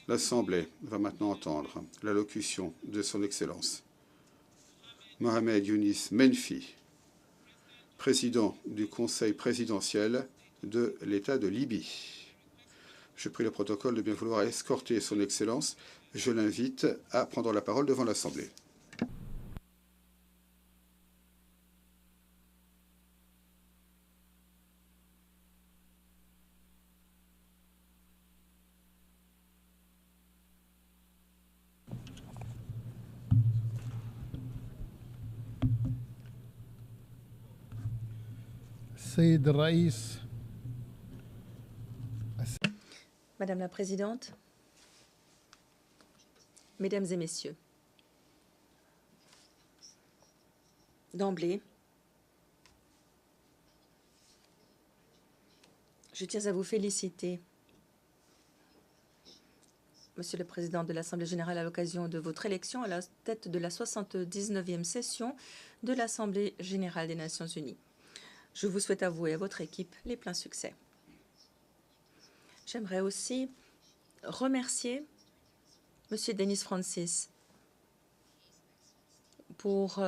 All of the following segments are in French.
L'Assemblée va maintenant entendre l'allocution de Son Excellence Mohamed Younis Menfi, président du Conseil présidentiel de l'État de Libye. Je prie le protocole de bien vouloir escorter Son Excellence. Je l'invite à prendre la parole devant l'Assemblée. Madame la Présidente, Mesdames et Messieurs, d'emblée, je tiens à vous féliciter, Monsieur le Président de l'Assemblée générale, à l'occasion de votre élection à la tête de la 79e session de l'Assemblée générale des Nations unies. Je vous souhaite à vous et à votre équipe les pleins succès. J'aimerais aussi remercier Monsieur Denis Francis pour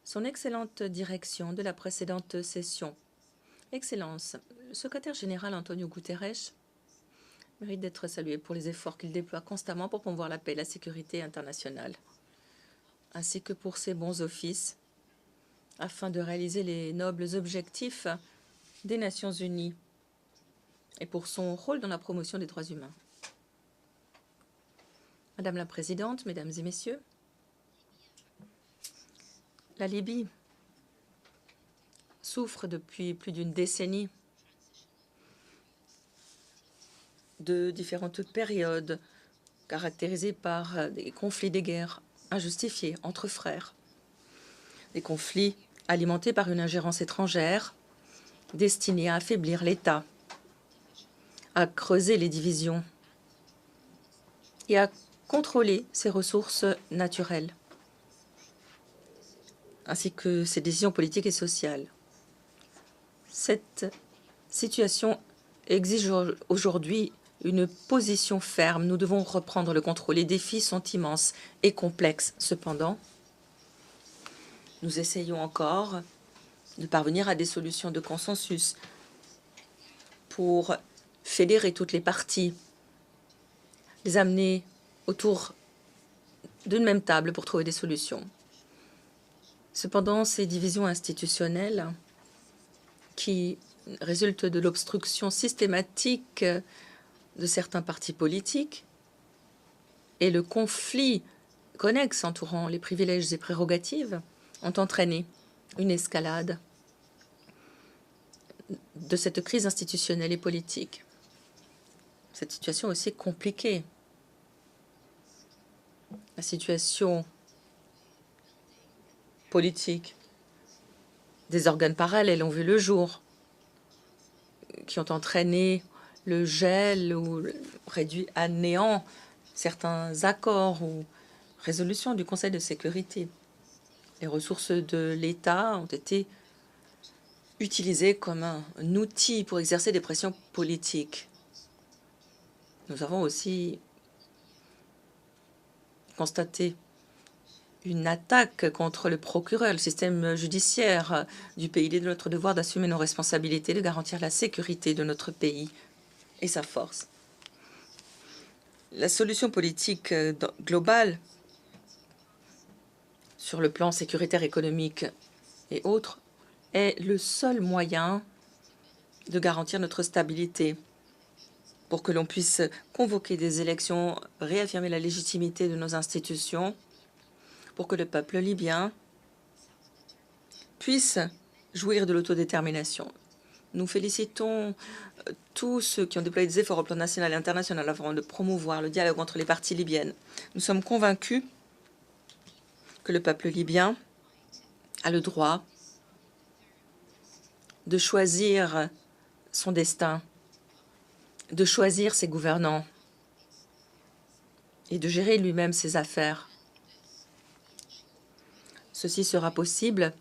son excellente direction de la précédente session. Excellence, le secrétaire général Antonio Guterres mérite d'être salué pour les efforts qu'il déploie constamment pour promouvoir la paix et la sécurité internationale, ainsi que pour ses bons offices afin de réaliser les nobles objectifs des Nations unies et pour son rôle dans la promotion des droits humains. Madame la Présidente, Mesdames et Messieurs, la Libye souffre depuis plus d'une décennie de différentes périodes caractérisées par des conflits, des guerres injustifiées entre frères, des conflits alimentés par une ingérence étrangère destinée à affaiblir l'État, à creuser les divisions et à contrôler ses ressources naturelles, ainsi que ses décisions politiques et sociales. Cette situation exige aujourd'hui une position ferme. Nous devons reprendre le contrôle. Les défis sont immenses et complexes. Cependant, nous essayons encore de parvenir à des solutions de consensus pour fédérer toutes les parties, les amener autour d'une même table pour trouver des solutions. Cependant, ces divisions institutionnelles qui résultent de l'obstruction systématique de certains partis politiques et le conflit connexe entourant les privilèges et prérogatives ont entraîné une escalade de cette crise institutionnelle et politique. Cette situation est aussi compliquée. La situation politique des organes parallèles ont vu le jour, qui ont entraîné le gel ou réduit à néant certains accords ou résolutions du Conseil de sécurité. Les ressources de l'État ont été utilisées comme un outil pour exercer des pressions politiques. Nous avons aussi constaté une attaque contre le procureur, le système judiciaire du pays. Il est de notre devoir d'assumer nos responsabilités, de garantir la sécurité de notre pays et sa force. La solution politique globale sur le plan sécuritaire, économique et autres est le seul moyen de garantir notre stabilité pour que l'on puisse convoquer des élections, réaffirmer la légitimité de nos institutions, pour que le peuple libyen puisse jouir de l'autodétermination. Nous félicitons tous ceux qui ont déployé des efforts au plan national et international afin de promouvoir le dialogue entre les parties libyennes. Nous sommes convaincus que le peuple libyen a le droit de choisir son destin, de choisir ses gouvernants et de gérer lui-même ses affaires. Ceci sera possible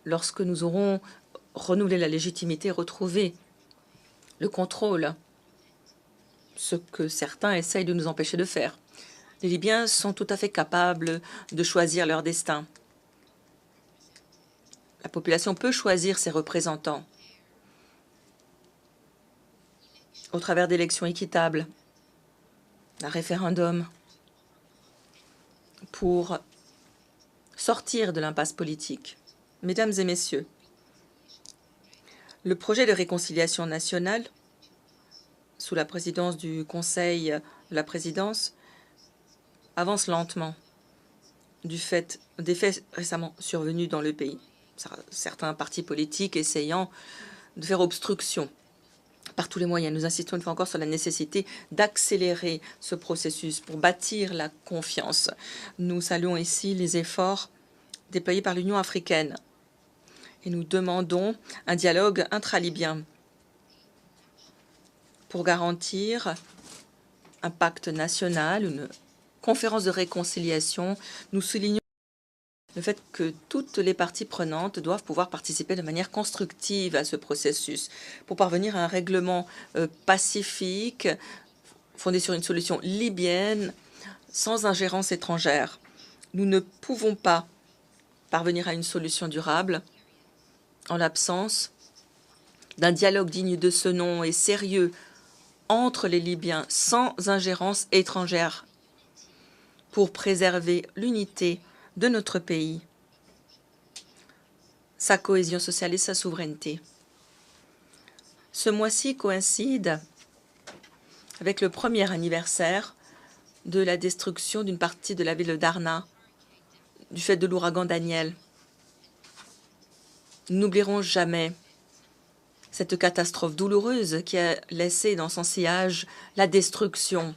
lorsque nous aurons renouvelé la légitimité et retrouvé le contrôle ce que certains essayent de nous empêcher de faire. Les Libyens sont tout à fait capables de choisir leur destin. La population peut choisir ses représentants au travers d'élections équitables, d'un référendum, pour sortir de l'impasse politique. Mesdames et messieurs, le projet de réconciliation nationale, sous la présidence du Conseil de la présidence, avance lentement du fait des faits récemment survenus dans le pays. Certains partis politiques essayant de faire obstruction par tous les moyens. Nous insistons une fois encore sur la nécessité d'accélérer ce processus pour bâtir la confiance. Nous saluons ici les efforts déployés par l'Union africaine et nous demandons un dialogue intra-libyen pour garantir un pacte national, une conférence de réconciliation. Nous soulignons le fait que toutes les parties prenantes doivent pouvoir participer de manière constructive à ce processus pour parvenir à un règlement pacifique fondé sur une solution libyenne sans ingérence étrangère. Nous ne pouvons pas parvenir à une solution durable en l'absence d'un dialogue digne de ce nom et sérieux entre les Libyens sans ingérence étrangère pour préserver l'unité de notre pays, sa cohésion sociale et sa souveraineté. Ce mois-ci coïncide avec le premier anniversaire de la destruction d'une partie de la ville de Darna du fait de l'ouragan Daniel. Nous n'oublierons jamais cette catastrophe douloureuse qui a laissé dans son sillage la destruction,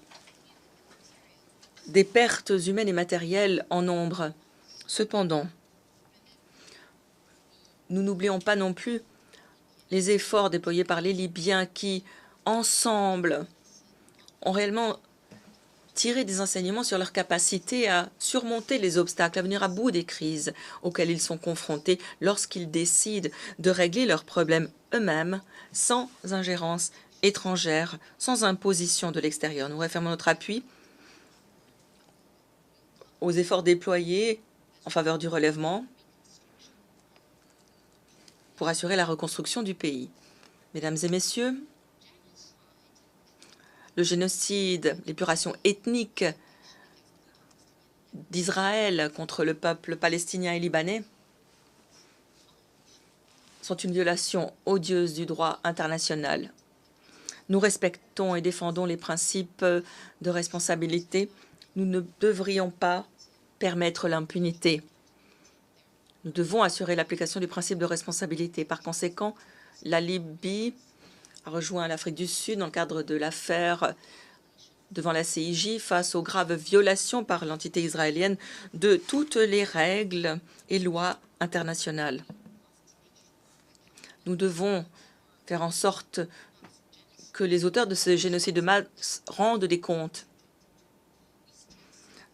des pertes humaines et matérielles en nombre. Cependant, nous n'oublions pas non plus les efforts déployés par les Libyens qui, ensemble, ont réellement tiré des enseignements sur leur capacité à surmonter les obstacles, à venir à bout des crises auxquelles ils sont confrontés lorsqu'ils décident de régler leurs problèmes eux-mêmes, sans ingérence étrangère, sans imposition de l'extérieur. Nous réaffirmons notre appui aux efforts déployés en faveur du relèvement pour assurer la reconstruction du pays. Mesdames et messieurs, le génocide, l'épuration ethnique d'Israël contre le peuple palestinien et libanais sont une violation odieuse du droit international. Nous respectons et défendons les principes de responsabilité. Nous ne devrions pas permettre l'impunité. Nous devons assurer l'application du principe de responsabilité. Par conséquent, la Libye a rejoint l'Afrique du Sud dans le cadre de l'affaire devant la CIJ face aux graves violations par l'entité israélienne de toutes les règles et lois internationales. Nous devons faire en sorte que les auteurs de ce génocide de masse rendent des comptes.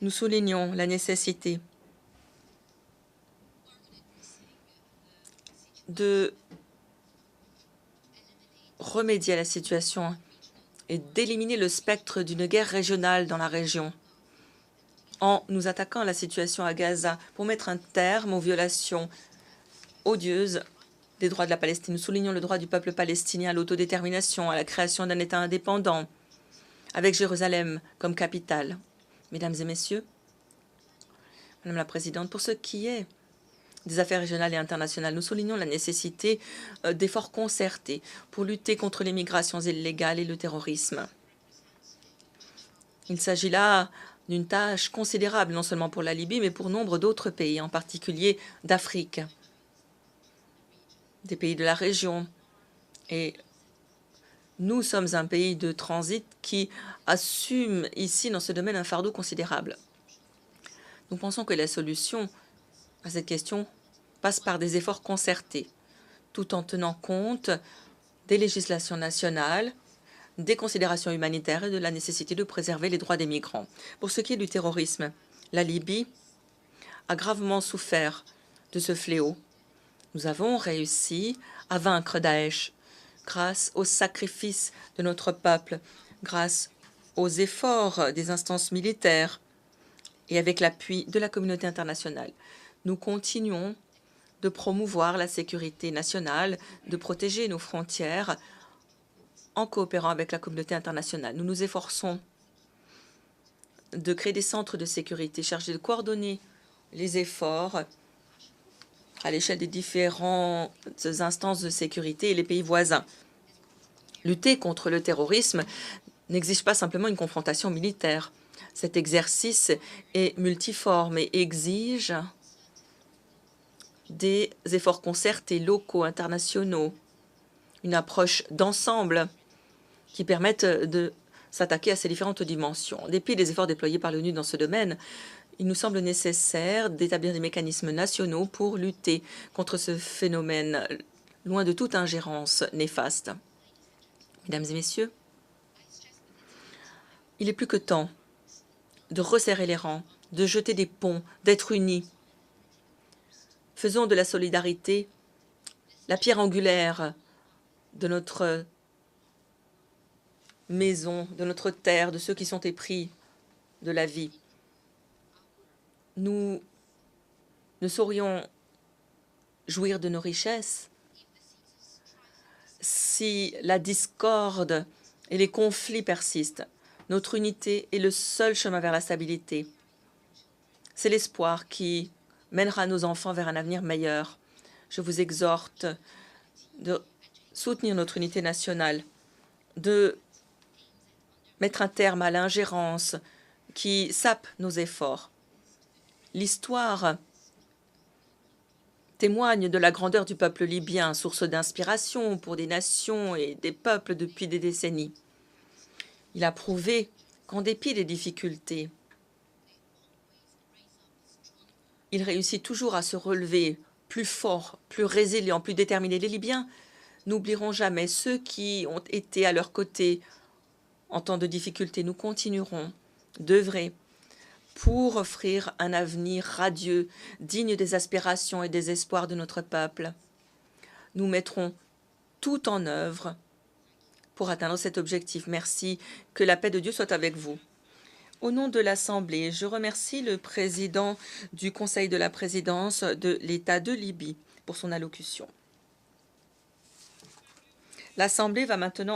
Nous soulignons la nécessité de remédier à la situation et d'éliminer le spectre d'une guerre régionale dans la région en nous attaquant à la situation à Gaza pour mettre un terme aux violations odieuses des droits de la Palestine. Nous soulignons le droit du peuple palestinien à l'autodétermination, à la création d'un État indépendant, avec Jérusalem comme capitale. Mesdames et messieurs, Madame la Présidente, pour ce qui est des affaires régionales et internationales, nous soulignons la nécessité d'efforts concertés pour lutter contre les migrations illégales et le terrorisme. Il s'agit là d'une tâche considérable, non seulement pour la Libye, mais pour nombre d'autres pays, en particulier d'Afrique, des pays de la région. Et nous sommes un pays de transit qui assume ici, dans ce domaine, un fardeau considérable. Nous pensons que la solution à cette question passe par des efforts concertés, tout en tenant compte des législations nationales, des considérations humanitaires et de la nécessité de préserver les droits des migrants. Pour ce qui est du terrorisme, la Libye a gravement souffert de ce fléau. Nous avons réussi à vaincre Daesh grâce au sacrifice de notre peuple, grâce aux efforts des instances militaires et avec l'appui de la communauté internationale. Nous continuons de promouvoir la sécurité nationale, de protéger nos frontières en coopérant avec la communauté internationale. Nous nous efforçons de créer des centres de sécurité chargés de coordonner les efforts à l'échelle des différentes instances de sécurité et les pays voisins. Lutter contre le terrorisme n'exige pas simplement une confrontation militaire. Cet exercice est multiforme et exige des efforts concertés locaux, internationaux, une approche d'ensemble qui permettent de s'attaquer à ces différentes dimensions. En dépit des efforts déployés par l'ONU dans ce domaine, il nous semble nécessaire d'établir des mécanismes nationaux pour lutter contre ce phénomène, loin de toute ingérence néfaste. Mesdames et messieurs, il est plus que temps de resserrer les rangs, de jeter des ponts, d'être unis. Faisons de la solidarité la pierre angulaire de notre maison, de notre terre, de ceux qui sont épris de la vie. Nous ne saurions jouir de nos richesses si la discorde et les conflits persistent. Notre unité est le seul chemin vers la stabilité. C'est l'espoir qui mènera nos enfants vers un avenir meilleur. Je vous exhorte de soutenir notre unité nationale, de mettre un terme à l'ingérence qui sape nos efforts. L'histoire témoigne de la grandeur du peuple libyen, source d'inspiration pour des nations et des peuples depuis des décennies. Il a prouvé qu'en dépit des difficultés, il réussit toujours à se relever plus fort, plus résilient, plus déterminé. Les Libyens n'oublieront jamais ceux qui ont été à leur côté en temps de difficulté. Nous continuerons d'œuvrer pour offrir un avenir radieux, digne des aspirations et des espoirs de notre peuple. Nous mettrons tout en œuvre pour atteindre cet objectif. Merci. Que la paix de Dieu soit avec vous. Au nom de l'Assemblée, je remercie le président du Conseil de la présidence de l'État de Libye pour son allocution. L'Assemblée va maintenant